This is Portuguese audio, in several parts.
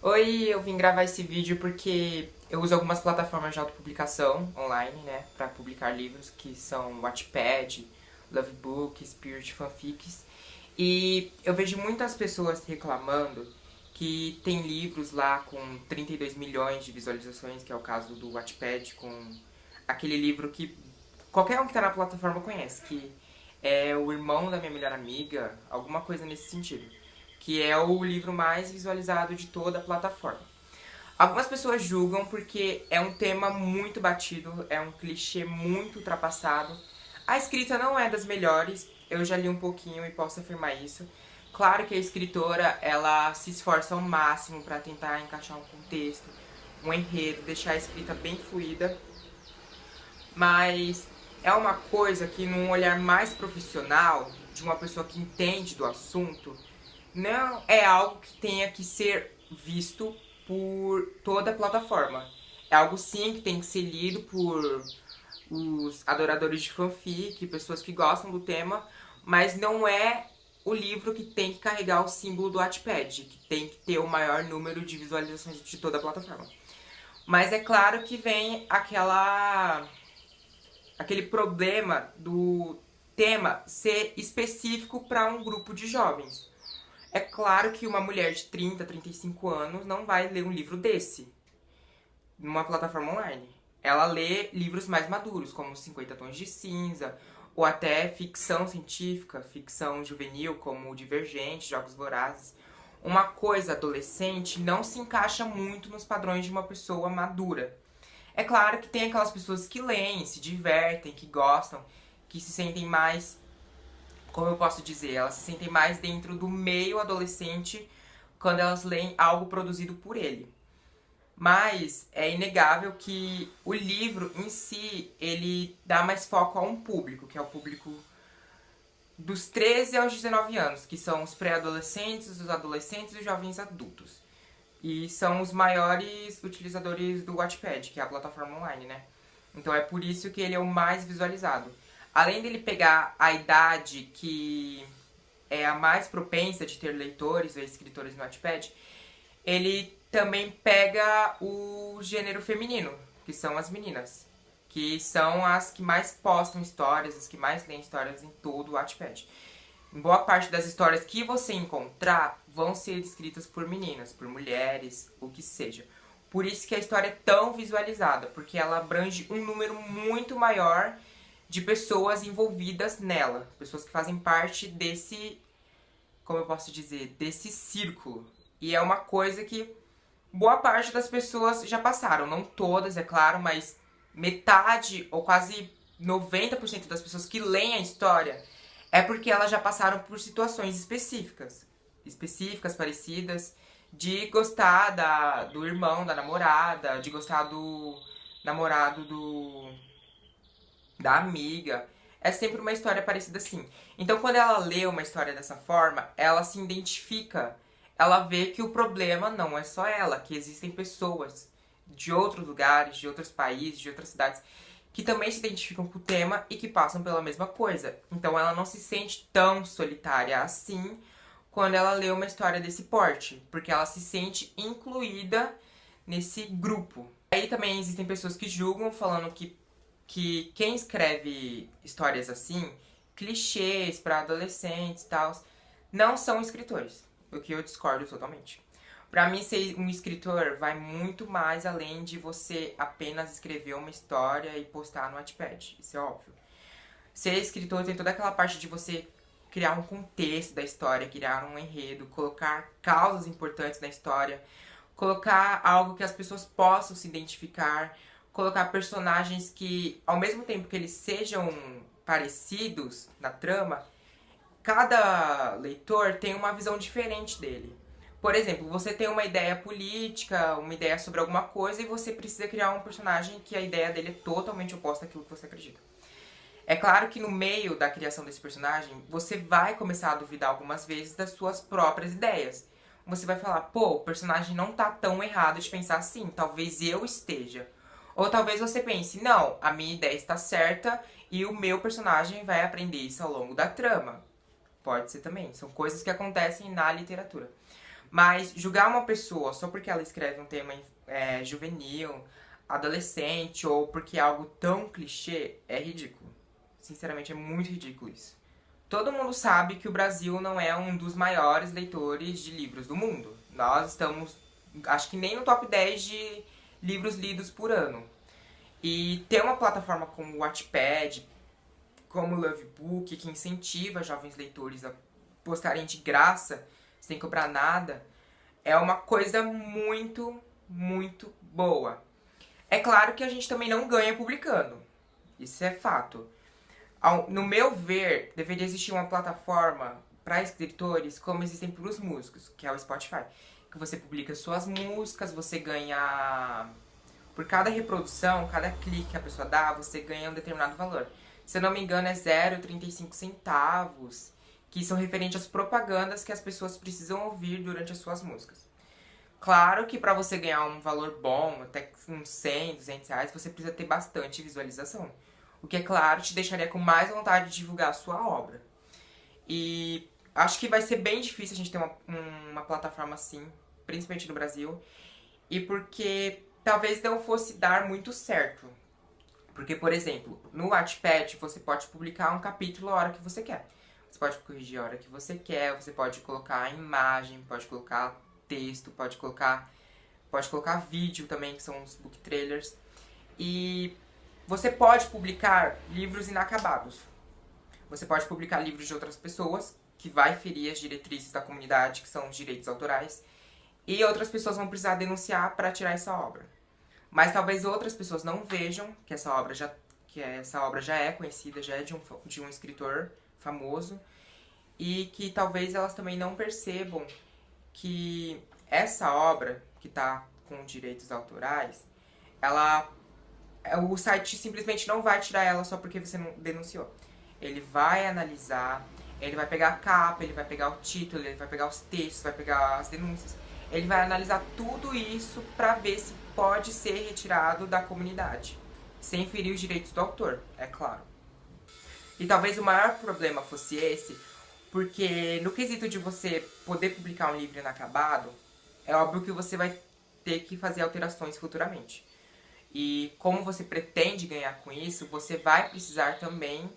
Oi, eu vim gravar esse vídeo porque eu uso algumas plataformas de autopublicação online, né, pra publicar livros, que são Wattpad, Lovebook, Spirit Fanfics. E eu vejo muitas pessoas reclamando que tem livros lá com 32 milhões de visualizações, que é o caso do Wattpad, com aquele livro que qualquer um que tá na plataforma conhece, que é O Irmão da Minha Melhor Amiga, alguma coisa nesse sentido, que é o livro mais visualizado de toda a plataforma. Algumas pessoas julgam porque é um tema muito batido, é um clichê muito ultrapassado. A escrita não é das melhores, eu já li um pouquinho e posso afirmar isso. Claro que a escritora, ela se esforça ao máximo para tentar encaixar um contexto, um enredo, deixar a escrita bem fluida, mas é uma coisa que num olhar mais profissional, de uma pessoa que entende do assunto, não é algo que tenha que ser visto por toda a plataforma. É algo sim que tem que ser lido por os adoradores de fanfic, pessoas que gostam do tema, mas não é o livro que tem que carregar o símbolo do Wattpad, que tem que ter o maior número de visualizações de toda a plataforma. Mas é claro que vem aquele problema do tema ser específico para um grupo de jovens. É claro que uma mulher de 30, 35 anos não vai ler um livro desse numa plataforma online. Ela lê livros mais maduros, como 50 Tons de Cinza, ou até ficção científica, ficção juvenil, como Divergente, Jogos Vorazes. Uma coisa adolescente não se encaixa muito nos padrões de uma pessoa madura. É claro que tem aquelas pessoas que leem, se divertem, que gostam, que se sentem mais, como eu posso dizer, elas se sentem mais dentro do meio adolescente quando elas leem algo produzido por ele. Mas é inegável que o livro em si, ele dá mais foco a um público, que é o público dos 13 aos 19 anos, que são os pré-adolescentes, os adolescentes e os jovens adultos. E são os maiores utilizadores do Wattpad, que é a plataforma online, né? Então é por isso que ele é o mais visualizado. Além dele pegar a idade que é a mais propensa de ter leitores ou escritores no Wattpad, ele também pega o gênero feminino, que são as meninas, que são as que mais postam histórias, as que mais leem histórias em todo o Wattpad. Boa parte das histórias que você encontrar vão ser escritas por meninas, por mulheres, o que seja. Por isso que a história é tão visualizada, porque ela abrange um número muito maior de pessoas envolvidas nela. Pessoas que fazem parte desse, como eu posso dizer, desse círculo. E é uma coisa que boa parte das pessoas já passaram. Não todas, é claro, mas metade ou quase 90% das pessoas que leem a história é porque elas já passaram por situações específicas, parecidas, de gostar do irmão, da namorada, de gostar do namorado da amiga. É sempre uma história parecida assim. Então, quando ela lê uma história dessa forma, ela se identifica, ela vê que o problema não é só ela, que existem pessoas de outros lugares, de outros países, de outras cidades, que também se identificam com o tema e que passam pela mesma coisa. Então ela não se sente tão solitária assim quando ela lê uma história desse porte, porque ela se sente incluída nesse grupo. Aí também existem pessoas que julgam, falando que quem escreve histórias assim, clichês para adolescentes e tal, não são escritores, o que eu discordo totalmente. Pra mim, ser um escritor vai muito mais além de você apenas escrever uma história e postar no Wattpad. Isso é óbvio. Ser escritor tem toda aquela parte de você criar um contexto da história, criar um enredo, colocar causas importantes na história, colocar algo que as pessoas possam se identificar, colocar personagens que, ao mesmo tempo que eles sejam parecidos na trama, cada leitor tem uma visão diferente dele. Por exemplo, você tem uma ideia política, uma ideia sobre alguma coisa e você precisa criar um personagem que a ideia dele é totalmente oposta àquilo que você acredita. É claro que no meio da criação desse personagem, você vai começar a duvidar algumas vezes das suas próprias ideias. Você vai falar, pô, o personagem não tá tão errado de pensar assim, talvez eu esteja. Ou talvez você pense, não, a minha ideia está certa e o meu personagem vai aprender isso ao longo da trama. Pode ser também, são coisas que acontecem na literatura. Mas julgar uma pessoa só porque ela escreve um tema juvenil, adolescente, ou porque é algo tão clichê, é ridículo. Sinceramente, é muito ridículo isso. Todo mundo sabe que o Brasil não é um dos maiores leitores de livros do mundo. Nós estamos, acho que nem no top 10 de livros lidos por ano. E ter uma plataforma como o Wattpad, como o Lovebook, que incentiva jovens leitores a postarem de graça, sem cobrar nada, é uma coisa muito, muito boa. É claro que a gente também não ganha publicando. Isso é fato. No meu ver, deveria existir uma plataforma para escritores como existem para os músicos, que é o Spotify. Que você publica suas músicas, você ganha... Por cada reprodução, cada clique que a pessoa dá, você ganha um determinado valor. Se eu não me engano, é 0,35 centavos, que são referentes às propagandas que as pessoas precisam ouvir durante as suas músicas. Claro que para você ganhar um valor bom, até uns 100, 200 reais, você precisa ter bastante visualização. O que, é claro, te deixaria com mais vontade de divulgar a sua obra. E acho que vai ser bem difícil a gente ter uma plataforma assim, principalmente no Brasil. E porque talvez não fosse dar muito certo. Porque, por exemplo, no Wattpad você pode publicar um capítulo a hora que você quer. Você pode corrigir a hora que você quer, você pode colocar imagem, pode colocar texto, pode colocar vídeo também, que são os book trailers. E você pode publicar livros inacabados. Você pode publicar livros de outras pessoas, que vai ferir as diretrizes da comunidade, que são os direitos autorais. E outras pessoas vão precisar denunciar para tirar essa obra. Mas talvez outras pessoas não vejam que essa obra já é conhecida, já é de um escritor famoso. E que talvez elas também não percebam que essa obra, que está com direitos autorais, o site simplesmente não vai tirar ela só porque você não denunciou. Ele vai analisar, ele vai pegar a capa, ele vai pegar o título, ele vai pegar os textos, vai pegar as denúncias. Ele vai analisar tudo isso para ver se pode ser retirado da comunidade, sem ferir os direitos do autor, é claro. E talvez o maior problema fosse esse, porque no quesito de você poder publicar um livro inacabado, é óbvio que você vai ter que fazer alterações futuramente. E como você pretende ganhar com isso, você vai precisar também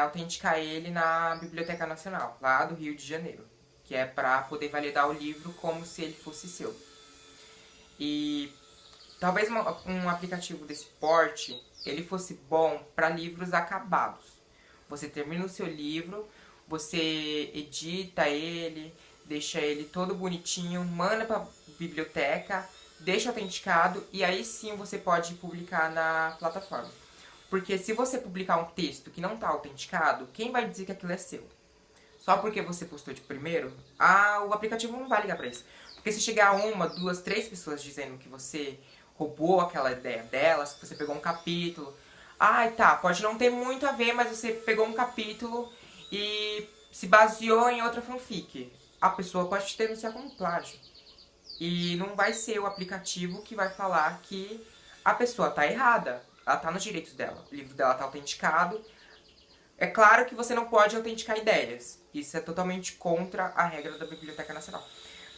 autenticar ele na Biblioteca Nacional, lá do Rio de Janeiro, que é para poder validar o livro como se ele fosse seu. E talvez um aplicativo desse porte, ele fosse bom para livros acabados. Você termina o seu livro, você edita ele, deixa ele todo bonitinho, manda para a biblioteca, deixa autenticado e aí sim você pode publicar na plataforma. Porque se você publicar um texto que não está autenticado, quem vai dizer que aquilo é seu? Só porque você postou de primeiro, o aplicativo não vai ligar pra isso. Porque se chegar uma, duas, três pessoas dizendo que você roubou aquela ideia delas, que você pegou um capítulo... tá, pode não ter muito a ver, mas você pegou um capítulo e se baseou em outra fanfic. A pessoa pode te denunciar como plágio. E não vai ser o aplicativo que vai falar que a pessoa tá errada. Ela tá nos direitos dela. O livro dela tá autenticado. É claro que você não pode autenticar ideias. Isso é totalmente contra a regra da Biblioteca Nacional.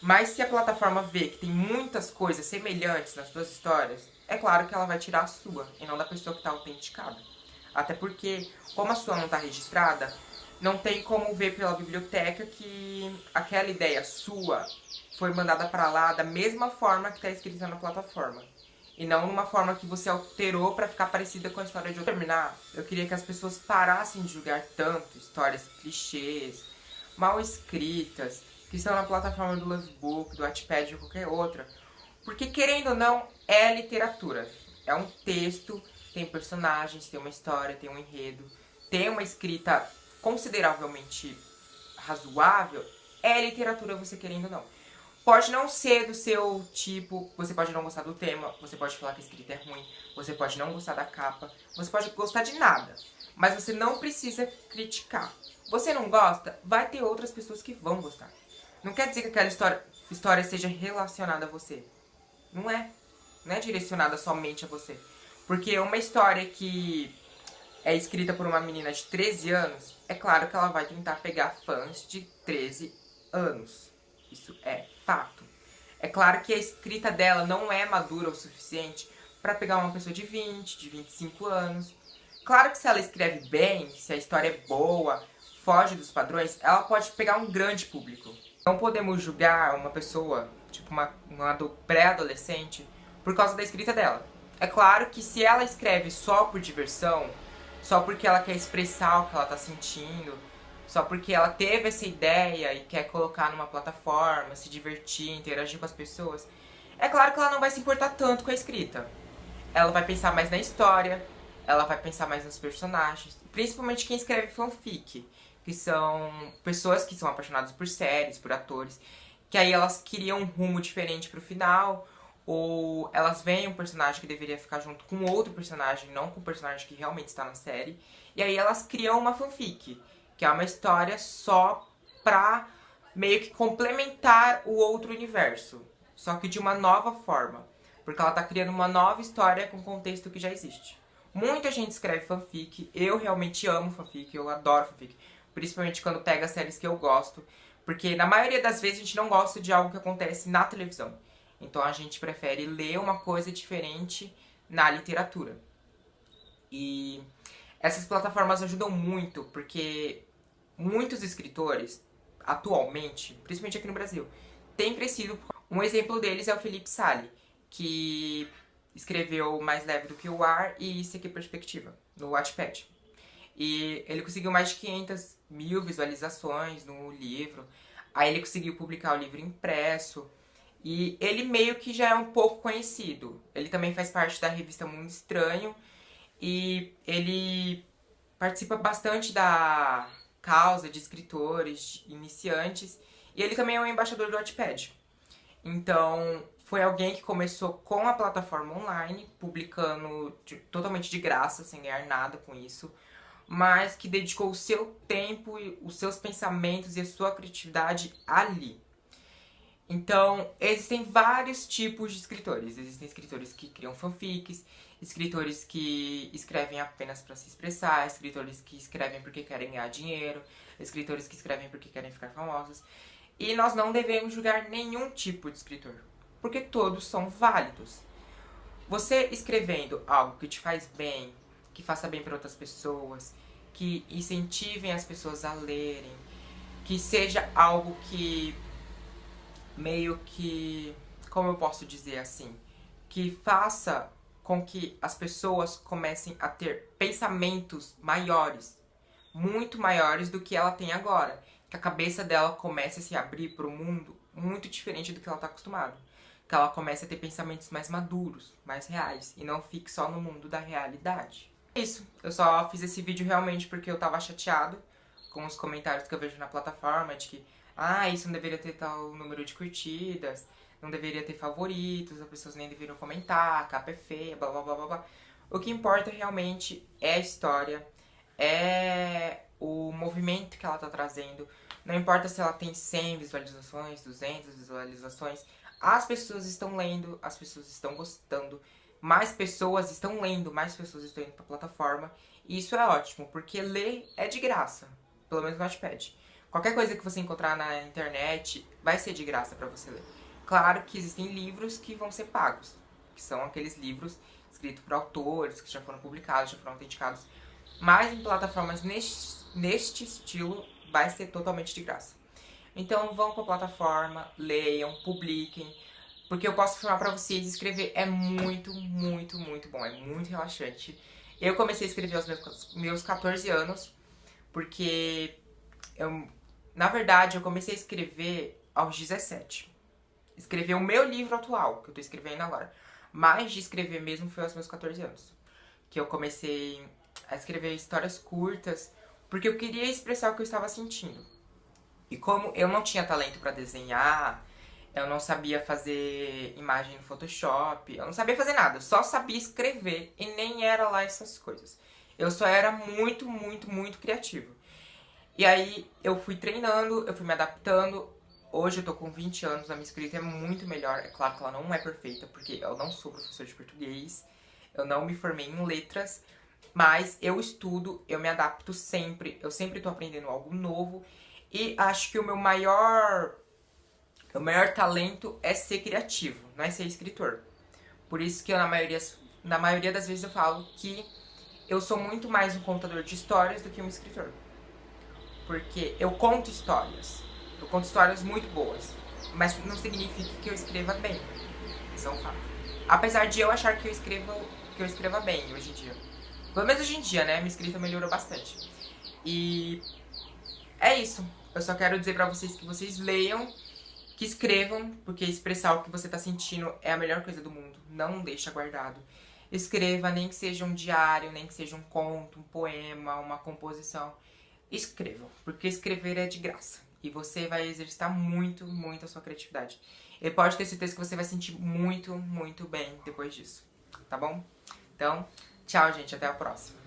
Mas se a plataforma vê que tem muitas coisas semelhantes nas suas histórias, é claro que ela vai tirar a sua e não da pessoa que está autenticada. Até porque, como a sua não está registrada, não tem como ver pela biblioteca que aquela ideia sua foi mandada para lá da mesma forma que está escrita na plataforma. E não numa forma que você alterou para ficar parecida com a história de outro. Pra terminar, eu queria que as pessoas parassem de julgar tanto histórias clichês, mal escritas, que estão na plataforma do Lovebook, do Wattpad ou qualquer outra. Porque, querendo ou não, é literatura. É um texto, tem personagens, tem uma história, tem um enredo, tem uma escrita consideravelmente razoável. É literatura, você querendo ou não. Pode não ser do seu tipo, você pode não gostar do tema, você pode falar que a escrita é ruim, você pode não gostar da capa, você pode gostar de nada. Mas você não precisa criticar. Você não gosta, vai ter outras pessoas que vão gostar. Não quer dizer que aquela história seja relacionada a você. Não é. Não é direcionada somente a você. Porque uma história que é escrita por uma menina de 13 anos, é claro que ela vai tentar pegar fãs de 13 anos. Isso é fato. É claro que a escrita dela não é madura o suficiente para pegar uma pessoa de 20, de 25 anos. Claro que se ela escreve bem, se a história é boa, foge dos padrões, ela pode pegar um grande público. Não podemos julgar uma pessoa, tipo uma pré-adolescente, por causa da escrita dela. É claro que se ela escreve só por diversão, só porque ela quer expressar o que ela tá sentindo, só porque ela teve essa ideia e quer colocar numa plataforma, se divertir, interagir com as pessoas, é claro que ela não vai se importar tanto com a escrita. Ela vai pensar mais na história, ela vai pensar mais nos personagens, principalmente quem escreve fanfic, que são pessoas que são apaixonadas por séries, por atores, que aí elas queriam um rumo diferente pro final, ou elas veem um personagem que deveria ficar junto com outro personagem, não com o personagem que realmente está na série, e aí elas criam uma fanfic, que é uma história só pra meio que complementar o outro universo, só que de uma nova forma, porque ela tá criando uma nova história com contexto que já existe. Muita gente escreve fanfic, eu realmente amo fanfic, eu adoro fanfic, principalmente quando pega séries que eu gosto, porque na maioria das vezes a gente não gosta de algo que acontece na televisão. Então a gente prefere ler uma coisa diferente na literatura. E essas plataformas ajudam muito, porque muitos escritores, atualmente, principalmente aqui no Brasil, têm crescido. Um exemplo deles é o Felipe Sali, que escreveu Mais Leve do que o Ar e Isso Aqui é Perspectiva, no Wattpad. E ele conseguiu mais de 500 mil visualizações no livro. Aí ele conseguiu publicar o livro impresso. E ele meio que já é um pouco conhecido. Ele também faz parte da revista Mundo Estranho. E ele participa bastante da causa de escritores iniciantes. E ele também é um embaixador do Wattpad. Então, foi alguém que começou com a plataforma online, publicando totalmente de graça, sem ganhar nada com isso, mas que dedicou o seu tempo, os seus pensamentos e a sua criatividade ali. Então, existem vários tipos de escritores. Existem escritores que criam fanfics, escritores que escrevem apenas para se expressar, escritores que escrevem porque querem ganhar dinheiro, escritores que escrevem porque querem ficar famosos. E nós não devemos julgar nenhum tipo de escritor, porque todos são válidos. Você escrevendo algo que te faz bem, que faça bem para outras pessoas, que incentivem as pessoas a lerem, que seja algo que meio que, como eu posso dizer assim, que faça com que as pessoas comecem a ter pensamentos maiores, muito maiores do que ela tem agora. Que a cabeça dela comece a se abrir para o mundo muito diferente do que ela está acostumada. Que ela comece a ter pensamentos mais maduros, mais reais, e não fique só no mundo da realidade. É isso, eu só fiz esse vídeo realmente porque eu tava chateado com os comentários que eu vejo na plataforma, de que isso não deveria ter tal número de curtidas, não deveria ter favoritos, as pessoas nem deveriam comentar, a capa é feia, blá blá blá blá blá. O que importa realmente é a história, é o movimento que ela tá trazendo. Não importa se ela tem 100 visualizações, 200 visualizações, as pessoas estão lendo, as pessoas estão gostando, mais pessoas estão lendo, mais pessoas estão indo pra plataforma, e isso é ótimo, porque ler é de graça, pelo menos no Wattpad. Qualquer coisa que você encontrar na internet vai ser de graça pra você ler. Claro que existem livros que vão ser pagos, que são aqueles livros escritos por autores, que já foram publicados, já foram autenticados, mas em plataformas neste estilo vai ser totalmente de graça. Então vão pra plataforma, leiam, publiquem, porque eu posso afirmar pra vocês, escrever é muito, muito, muito bom, é muito relaxante. Eu comecei a escrever aos meus 14 anos, porque na verdade eu comecei a escrever aos 17. Escrever o meu livro atual, que eu tô escrevendo agora. Mas de escrever mesmo foi aos meus 14 anos. Que eu comecei a escrever histórias curtas, porque eu queria expressar o que eu estava sentindo. E como eu não tinha talento pra desenhar, eu não sabia fazer imagem no Photoshop, eu não sabia fazer nada, eu só sabia escrever e nem era lá essas coisas. Eu só era muito, muito, muito criativo. E aí eu fui treinando, eu fui me adaptando. Hoje eu tô com 20 anos, a minha escrita é muito melhor. É claro que ela não é perfeita, porque eu não sou professor de português, eu não me formei em letras, mas eu estudo, eu me adapto sempre, eu sempre tô aprendendo algo novo. E acho que o meu maior O maior talento é ser criativo, não é ser escritor. Por isso que eu, na maioria das vezes eu falo que eu sou muito mais um contador de histórias do que um escritor. Porque eu conto histórias. Eu conto histórias muito boas. Mas não significa que eu escreva bem. Isso é um fato. Apesar de eu achar que eu escreva bem hoje em dia. Pelo menos hoje em dia, né? Minha escrita melhorou bastante. E é isso. Eu só quero dizer pra vocês que vocês leiam, que escrevam, porque expressar o que você tá sentindo é a melhor coisa do mundo. Não deixa guardado. Escreva, nem que seja um diário, nem que seja um conto, um poema, uma composição. Escrevam, porque escrever é de graça. E você vai exercitar muito, muito a sua criatividade. E pode ter certeza que você vai sentir muito, muito bem depois disso. Tá bom? Então, tchau, gente. Até a próxima.